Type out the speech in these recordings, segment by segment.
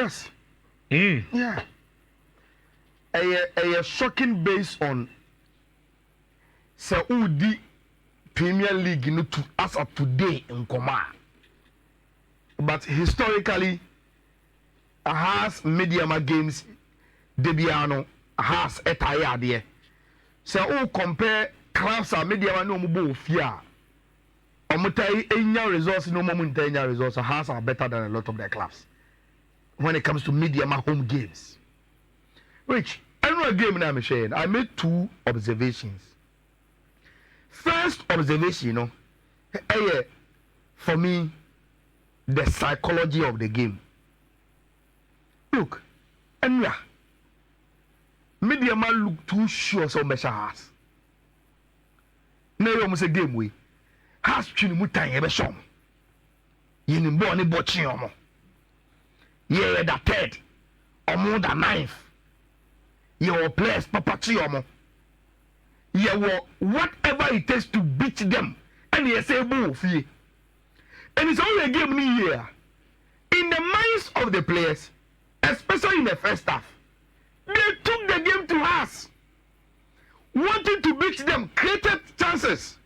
Yes. Yeah. A shocking based on Saudi Premier League as of today in Koma. But historically, has Medeama games Debiano has a tired there. So compare clubs are Medeama no more fear. Omutai results no moment results has are better than a lot of their clubs when it comes to Medeama home games. Which another game now I'm sharing, I made 2 observations. First observation, for me, the psychology of the game. Look, Medeama look too sure so much has. Now you almost a game way. Has chini mutan yebe shom. Yini mbo ni bochi yomo. Ye da third. Omo da ninth. Ye wo players papachi yomo. Ye wo whatever it takes to beat them. And ye say boo fie. And it's only a game new year. In the minds of the players, especially in the first half, they took the game to us. Wanting to beat them, created chances.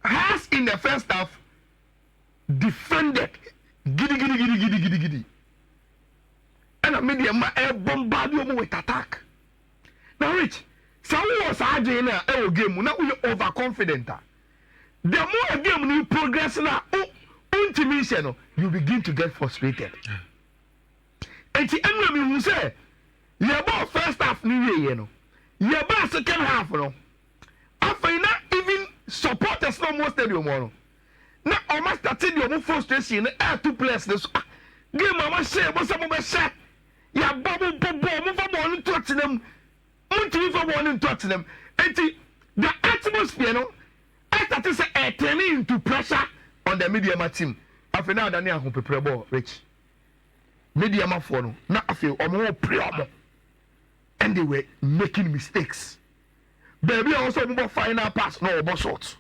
Has in the first half defended giddy. And I made them bombard you with attack. Now, Rich, so was arguing a game. Now we are overconfident. The more a game you progress now, you begin to get frustrated. And the enemy will say, "You're about first half new year, you're about second half, after not even supporters no more stadium one. Now almost started your frustration. 2 players this game. Mama say, "What's up, Mama say? Ya bubble, move on to them. And the atmosphere, I started say turning into pressure on the Medeama team. After now, Daniel who prepare ball, Rich. Medeama for no, now I feel more pre-order, and they were making mistakes. Baby also about final pass, no about shot.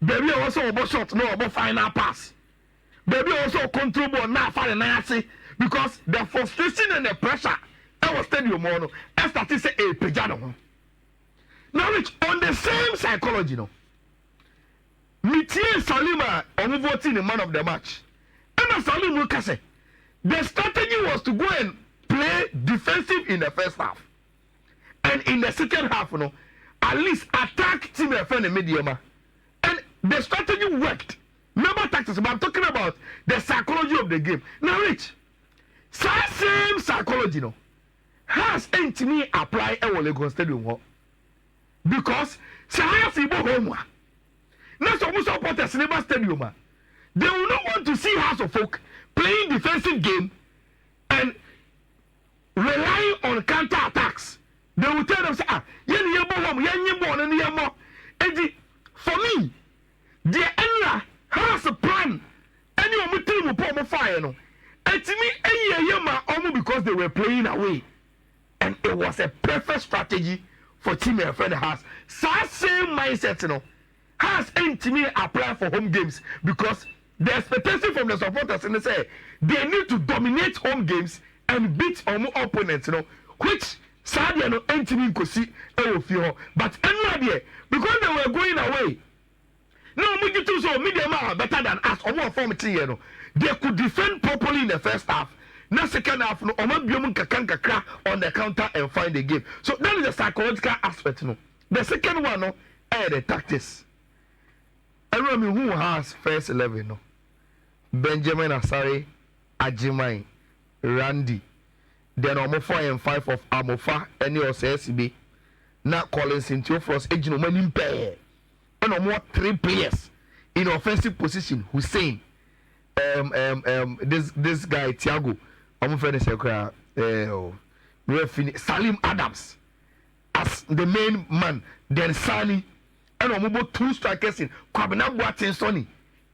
Baby also about shot, no about final pass. Baby also control ball now for the Nancy because the frustration and the pressure I was telling you more. I started say a pejano. Now Rich on the same psychology, Mitie Salima on voting the man of the match. And Salim Lucas the strategy was to go and play defensive in the first half. And in the second half, at least attack team and friend Medeama. And the strategy worked. Remember tactics, but I'm talking about the psychology of the game. Now, Rich, same psychology, has me apply a Lagos Stadium. Because Sahaya Fibo Home. Now, some supporters in the stadium. They will not want to see House of Folk playing defensive game and relying on counter attacks. They will tell them, for me, the area has a plan. Anyone will put on fire. And to me, because they were playing away. And it was a perfect strategy for team and friend has. Same mindset, has to me apply for home games because the expectation from the supporters and they say they need to dominate home games and beat opponents, which sadly no entity could see but anyway because they were going away. No, Medeama are better than us or more form they could defend properly in the first half. Now second half on the counter and find the game. So that is the psychological aspect. The second one the tactics. Everyone who has first 11 Benjamin Asare, Ajimai, Randy, then Omofa and 5 of Amofa, any of SB, now Collins into Frost, Ejino Manimpe, and more 3 players in offensive position. Hussein, this guy Thiago, Omofa Salim Adams as the main man, then Sani, and Omobo 2 strikers in Kwabena Boateng Sonny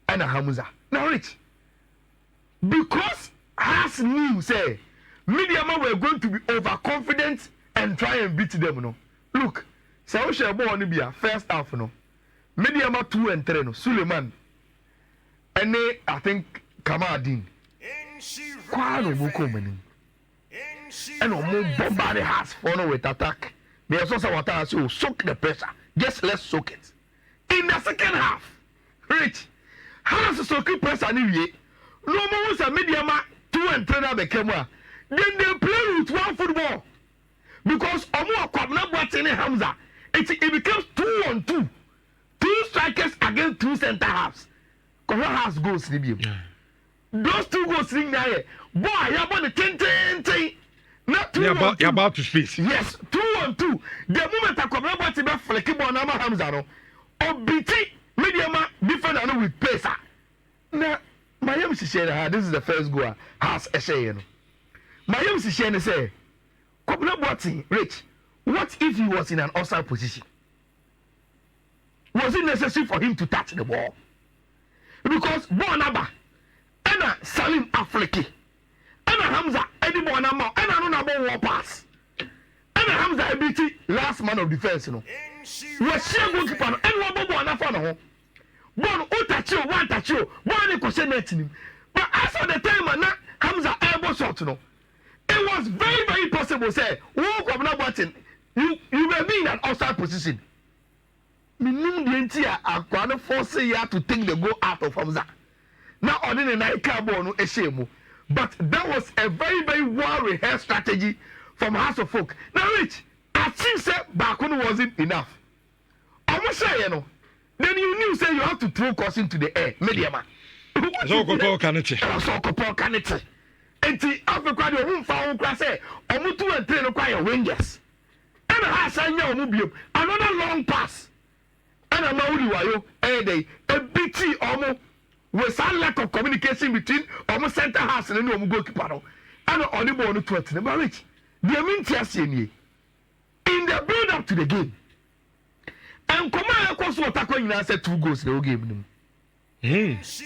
and Hamuza. Now, Rich. Because has knew say Medeama were going to be overconfident and try and beat them. Look, say we shall go on to be a first half. Medeama 2 and 3. Suleiman, and I think Kamadin. Kwano buko mani. And omo bombard has follow with attack. There's also what I say, soak the pressure. Just let's soak it. In the second half, Rich, has soak pressure anyway. No more was a Medeama 2 and 3 became one. Then they play with one football. Because omo kwabna Boateng Hamza, it becomes 2-on-2. 2 strikers against 2 center halves. Because has goals in the those 2 goals in there. Boy, you're about the 10. Not 2 you're about to speak. Yes, 2-on-2. The moment I come up with the flexible Nama Hamza, or BT Medeama defender with pace. Now, my young sister, this is the first goal. Has a say. My young sister say, Kobna Boateng, Rich, what if he was in an offside position? Was it necessary for him to touch the ball? Because Bonaba, Anna Salim Afriki, Anna Hamza, Eddie Bonama, Anna Nabo war pass. Anna Hamza ability last man of defense, Was she going to pan and one Bona Fano? Bon Utacho, one tacho, one question. But as for the time, Anna Hamza elbow shot, it was very, very possible, say, walk of Nabatin, you may be in an outside position. Minimum the entire Aquana force you to take the goal out of Hamza. Now, on the night carbon, a shame. But that was a very, very well rehearsed strategy from House of Folk. Now, Rich, I think said Bakun wasn't enough. I'm going to say, then you knew, say, you have to throw caution into the air, Medeama. So, Kopo Kanete. So, Kopo Kanete. And the Africa, the room found class, almost 2 and 3 require wingers. And I have another long pass. And I'm Wayo, a BT almost with some lack of communication between almost center house and the goalkeeper. And only born 20. But Rich, the mean in the build up to the game. And come on, of course, what I said 2 goals in the game. So,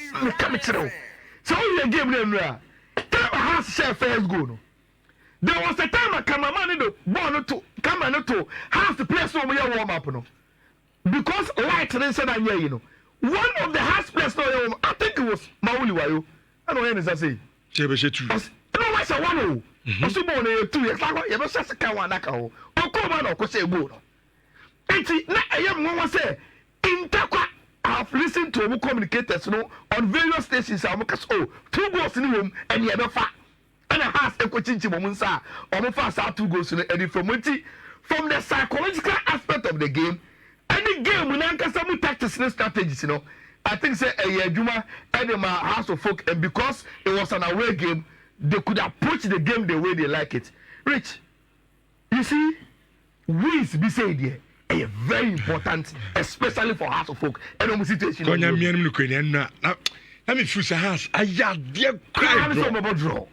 the game then, has share first goal. There was a time a cameraman in the to come and to have to play so many warm up. Because light they said that one of the house players, I think it was Wayo. I don't know what I say. No, I said 1-0. Also, born 2 years like you know, such a Kawanaka. Or come on, or say, go. I am one say, in Takwa, I've listened to communicators on various stations. I'm 2 goals in the room, and you have a and I have a coaching Chimonsa, or fast out 2 goals in the from the psychological aspect of the game. Any game when I can some tactics and strategies, I think say a Juma and my House of Folk, and because it was an away game, they could approach the game the way they like it. Rich, you see, wins be said here are very important, especially for House of Folk and on situation. Let me feel the house. I dear cry. Draw.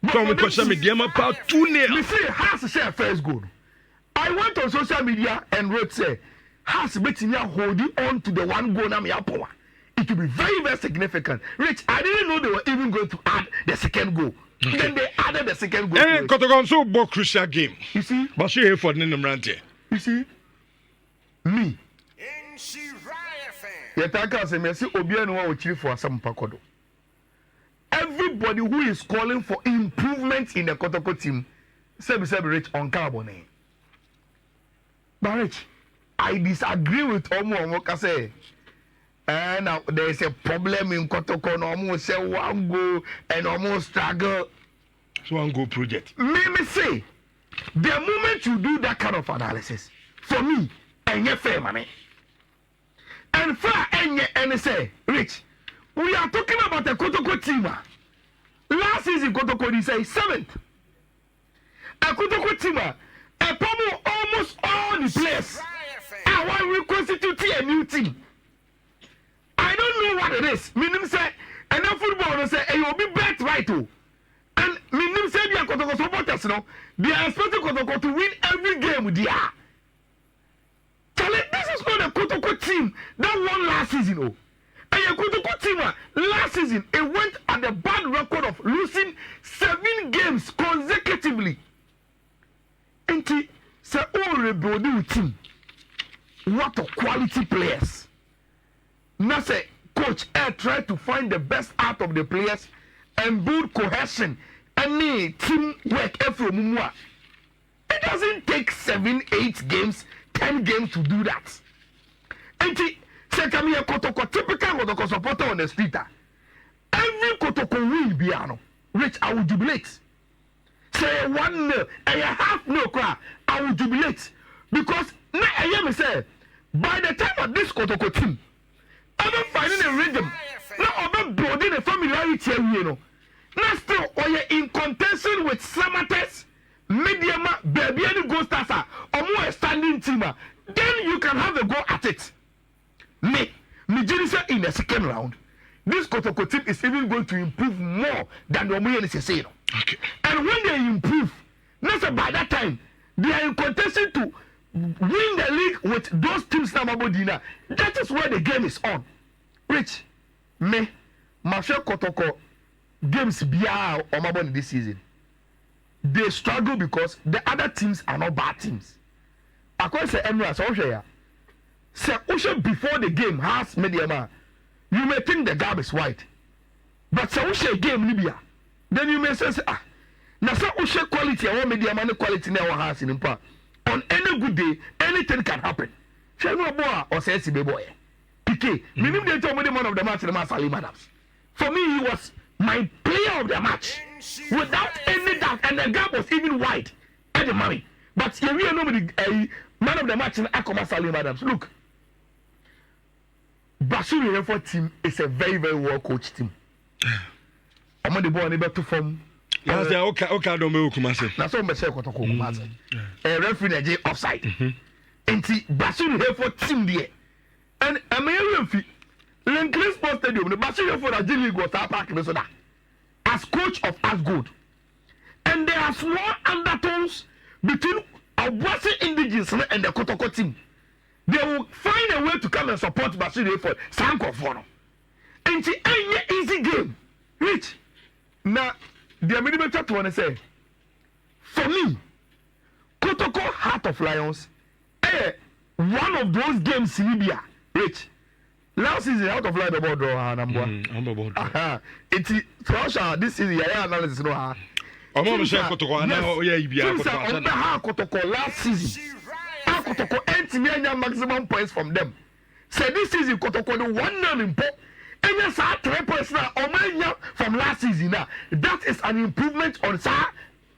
Come because some Medeama part 2-0. You see, House share first goal. I went on social media and wrote say, House betting you holding on to the 1 goal now, power. It will be very, very significant. Rich, I didn't know they were even going to add the second goal. Okay. Then they added the second goal. And Kotoko so bought crucial game. You see? But she here for the Namrante. You see? Me. Yetaka say merci Obiano Ochiri for some Pakodo. Everybody who is calling for improvement in the Kotoko team, say Rich on carbon. But Rich, I disagree with Omo say. And now there is a problem in Kotoko. No almost say 1 goal and almost struggle. So 1 goal project. Let me say, the moment you do that kind of analysis, for me, and you fair money. And fair and say, Rich, we are talking about the Kotoko team. Last season, Kotoko is 7th. A Kotoko team, a problem almost all the players. And why we constitute a new team. I don't know what it is. Meaning say, and then football say, hey, you'll be bet right too. And meaning say, they are Kotoko supporters, they are expecting Kotoko to win every game they are. Charlie, this is not a Kotoko team that won last season, And a Kotoko team last season, it went on the bad record of losing 7 games consecutively. And say, oh, rebuilding team. What a quality players. Now say, coach, try to find the best out of the players and build cohesion and teamwork every moment. It doesn't take 7, 8 games, 10 games to do that. And say come here Kotoko, typical Kotoko supporter on the street. Every Kotoko win Biano, Rich, I will jubilate. Say 1-0 and a half no cry, I will jubilate. Because now I am say by the time of this Kotoko team, I'm finding a rhythm. Now I'm building a familiarity, you know. Now still or in contention with Samates, Medeama, baby, any go stars or more standing team, then you can have a go at it. Me Jenisa in the second round, this Kotoko team is even going to improve more than the Omoyeni say. Okay. And when they improve, not by that time, they are in contention to win the league with those teams na Mabodina. That is where the game is on. Rich, me, Marshall Kotoko games biya or Mabon this season. They struggle because the other teams are not bad teams. According to Emra, say Usha before the game has Medeama, you may think the gap is wide. But say Usha game Libya, then you may say now say Usha quality or Medeama quality now has in Impa. On any good day, anything can happen. Say no boy or say si boy. PK, minimum they told me the man of the match in the Master Madams. For me, he was my player of the match without any doubt, and the gap was even wide at the money. But you really know the man of the match in Akoma Salim Adams. Look, Bashir Refort team is a very, very well coached team. I'm on the ball able to form. Okay, don't be Kumasi. That's what I'm saying. Kumasi. A referee offside. Enti Bashir Refort team there, and a man Lenkles Sports Stadium. The Bashir Refort Agile League was our park in Minnesota as coach of Asgood, and there are small undertones between Awasi indigenous and the Kotoko team. They will find a way to come and support Bashir for Sanko Fono. And it's an easy game. Rich. Now, the minimum to want to say, for me, Kotoko Heart of Lions, one of those games in Libya. Rich. Last season, Heart of Lions about draw number one. It's Russia. This is the analysis. No, Kotoko last season. Kotoko enti maximum points from them. Say this season Kotoko the 1-0 in pop. And yes, 3 points now. From last season now. That is an improvement on sa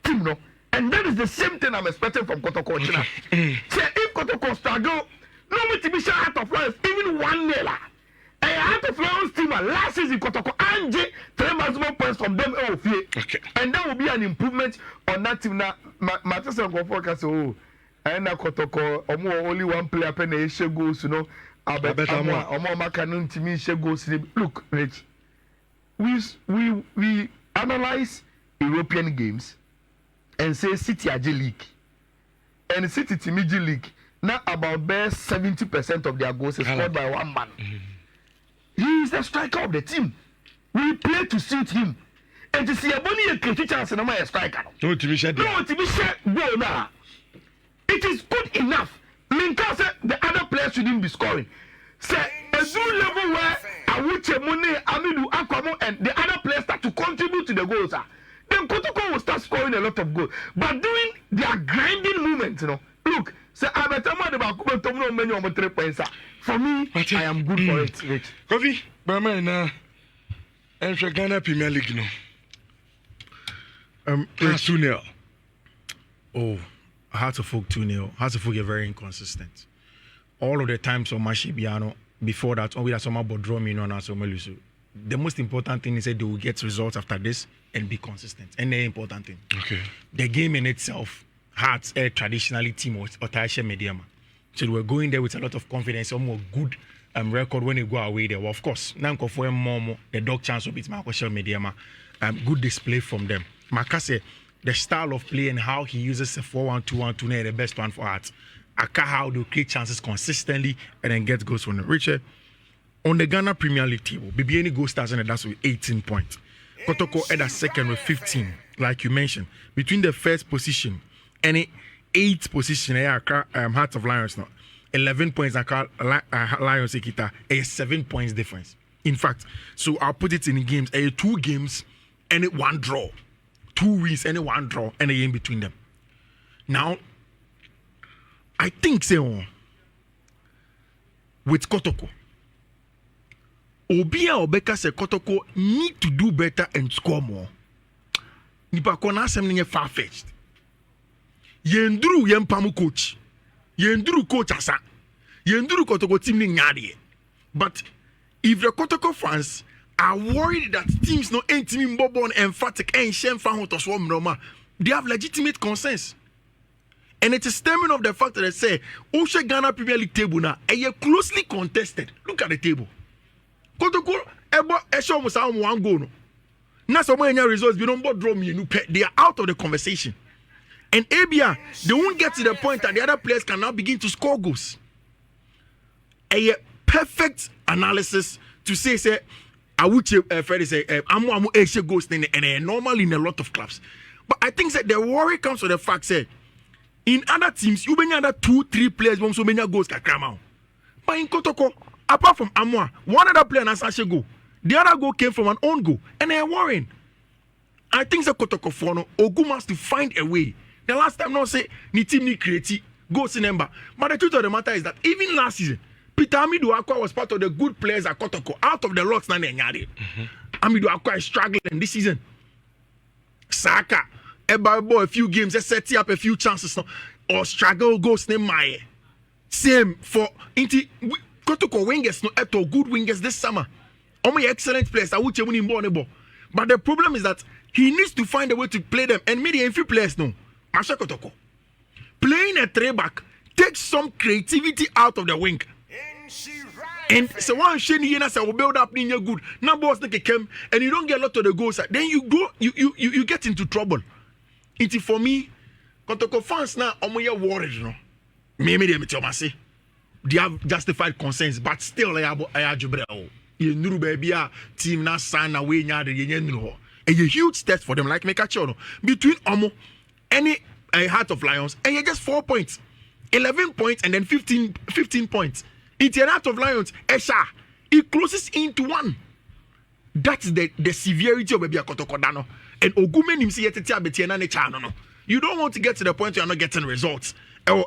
team, no. And that is the same thing I'm expecting from Kotoko. Say if Kotoko struggle, no me to be sure Heart of Lions even 1-0. A Heart of Lions team last season Kotoko and 3 maximum points from them. Okay. And that will be an improvement on that team now. Matters and Kotoko say and Kotoko only one player pen goals, you know. Look, Rich, we analyze European games and say City Agile League and City Timiji League. Now about 70% of their goals is scored by one man. He is the striker of the team. We play to suit him. And to see a bonny chance and a striker. No, to be shared goal now. It is good enough. Minka said the other players shouldn't be scoring. Say a new level where Awuche Mune, Amidu, Akwamo, and the other players start to contribute to the goals. Then Kotoko will start scoring a lot of goals. But doing their grinding movement, you know. Look, say I better man about Kubentomo many of 3 points. For me, I am good for it, Rich. Kofi, Bama na enter Ghana Premier League, no. 2-0. Oh. Hartlepool 2-0. Hartlepool are very inconsistent. All of the times on Mashibiano, before that, we had some about drawing on us. The most important thing is that they will get results after this and be consistent. And the important thing. Okay. The game in itself has a traditionally team or Taisha Medeama. So we're going there with a lot of confidence, some more good record when you go away there. Well, of course, now for more the dog chance of it, Medeama. Good display from them. Makase, the style of play and how he uses a 4-1-2-1-2 the best one for us. Aka how they create chances consistently and then get goals from them. Richard, on the Ghana Premier League table, BBN goal starts and that's with 18 points. Kotoko at a second with 15, like you mentioned. Between the first position and the 8th position, Heart of Lions now. 11 points, Lions Ekita, a 7 points difference. In fact, so I'll put it in games, 2 games any one draw. 2 wins, any one draw, and a game between them. Now, I think so. With Kotoko, Obia Obeka say Kotoko need to do better and score more. Nipa kona asem far-fetched. Yenduru yempamu coach. Yenduru coach asa. Yenduru Kotoko team ni ngadi. But if the Kotoko fans are worried that teams no ain't team bobon emphatic and shem fan to swam roma, they have legitimate concerns. And it is stemming of the fact that they say Osha Ghana Premier League table now and closely contested. Look at the table. Kotoko ebo esho musa one goal. Now some results we don't draw me. They are out of the conversation. And ABA, they won't get to the point that the other players can now begin to score goals. A perfect analysis to say I would say amu eshe goals and normally in a lot of clubs. But I think that the worry comes from the fact that in other teams, you may other 2-3 players want so many goals can come out. But in Kotoko, apart from Amwa, one other player has a goal. The other goal came from an own goal, and they are worrying. I think the Kotoko Fono Oguma has to find a way. The last time, no say ni team ni create goals in number. But the truth of the matter is that even last season, Peter Amidu Akwa was part of the good players at Kotoko. Out of the locks, now they Amidu Akwa is struggling this season. Saka. A few games, they set up a few chances now, or struggle goes name my same for inti Kotoko wingers no eto good wingers this summer. Only excellent players I would say winning ball. But the problem is that he needs to find a way to play them and maybe a few players no. Masha Kotoko playing a three back takes some creativity out of the wing. And so one Shane here will build up in your good. Now boss like came and you don't get a lot of the goals. Then you get into trouble. It's for me, Kotoko fans now are worried, you know. Maybe they have justified concerns, but still, I have you know, baby, team now sign away, a huge test for them, like make a chono between Omo any Heart of Lions, and you just 4 points, 11 points, and then 15 points. It's a Heart of Lions, Esha, it closes into one. That's the severity of baby Kotoko Dano. And Ogumen himself you don't want to get to the point where you're not getting results. So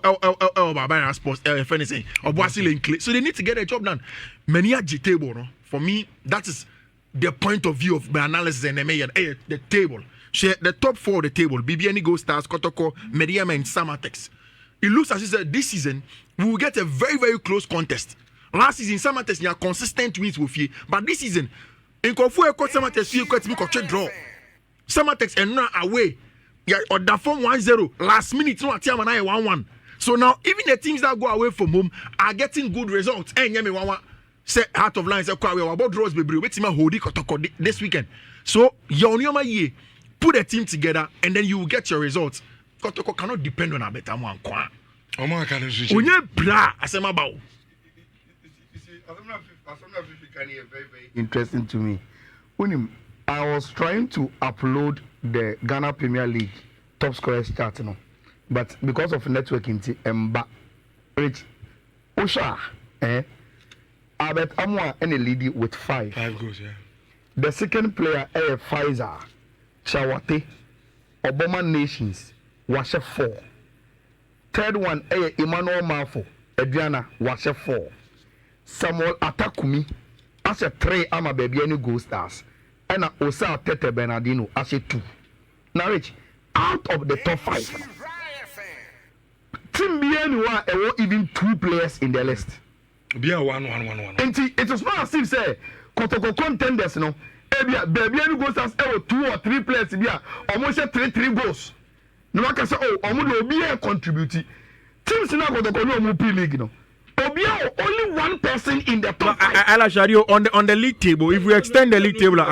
they need to get a job done. Many are table. For me, that is the point of view of my analysis and the table. The top 4 of the table, BBN Go Stars, Kotoko, Medeama and Samatex. It looks as if this season we will get a very, very close contest. Last season, Samatex are consistent wins with you, but this season, in Kofu, Samatex, you got draw. Samatex and now away. Or the form 1-0. Last minute, no at 1-1. So now, even the teams that go away from home are getting good results. And Yemi Wawa say Heart of Lions, about draws, baby. Wait till my hold this weekend. So, you put a team together and then you will get your results. Kotoko cannot depend on a better one. When you blah, I say my bow. Very interesting to me. I was trying to upload the Ghana Premier League top scorers chart, but because of networking, Rich Osha, Albert Amwa and a lady with 5 goals, yeah. The second player, Pfizer, Chawate, Obama Nations, was 4. Third one, Emmanuel Mafo, Adriana, was 4. Samuel Atakumi, as a 3, ama baby any Go Stars. And Osa Tete Bernardino as a 2. Now, Rich, out of the top 5, Team BNU even 2 players in the list. One. And it was not as if say Kotoko contenders, no. BNU goes as 2 or 3 players here, almost 3 goals. No one can say, oh, Omudo be a contributing. Teams now Kotoko no more league, no. Only one person in the top 5. Ayala Shadio on the league table. If we extend the league table, so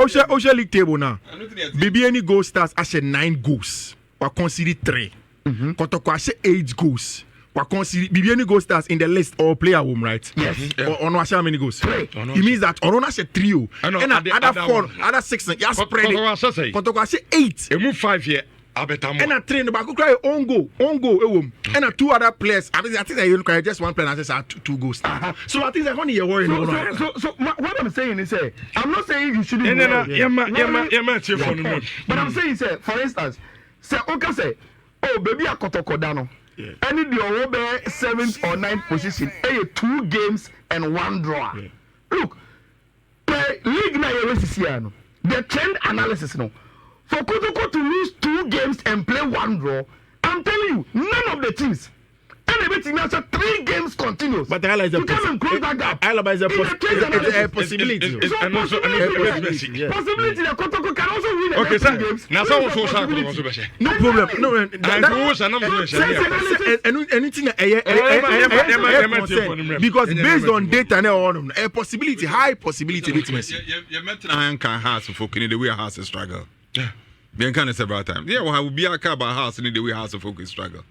Osha league table now. BBN Go Stars as 9 goals. We consider 3. Kotoko as 8 goals. We consider BBN Go Stars in the list or player home, right? Yes. Or no, how many goals? 3. It means that Orona has 3. And other 4, other 6. You spread it. Kotoko has 8. You move 5 here. And I train the back cry on go and 2 other players. I think I you just one player and I say 2 goals. So I think that only you're worried. So what I'm saying is, I'm not saying you shouldn't. But I'm saying, for instance, say okay, say, oh baby, I Kotoko Dano. Any the over 7th or 9th position, 2 games and 1 draw. Look, the league now the trend analysis no. For Kotoko to lose 2 games and play 1 draw, I'm telling you, none of the teams. And everything else, 3 games continuous. But Ayala is a close that gap. Ayala is a possibility. Possibility that Kotoko can also win okay, the games. Now so No problem. No, anything because based on data and all, a possibility, high possibility. You met an can house for the way a house is struggle. Then can several times. Yeah, well, I will be a car by house in the way house of focus struggle.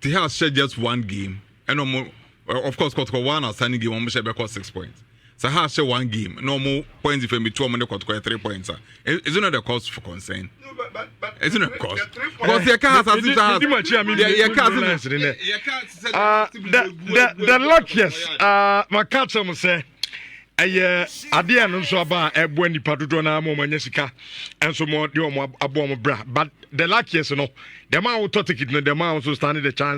The house shared just 1 game, and no more. Of course, Kotoko 1 outstanding game, almost share 6 points. So house share 1 game, no more points if we 2 money Kotoko 3 points. Isn't that the cause for concern? No, but isn't it cause? Because your car has a the luckiest, my catcher must say. Adia no so aba ebo nipa dodo na mo manya sika enso mo de omo abo mo bra but the luckiest no the man who thought ticket no the man also stand the chance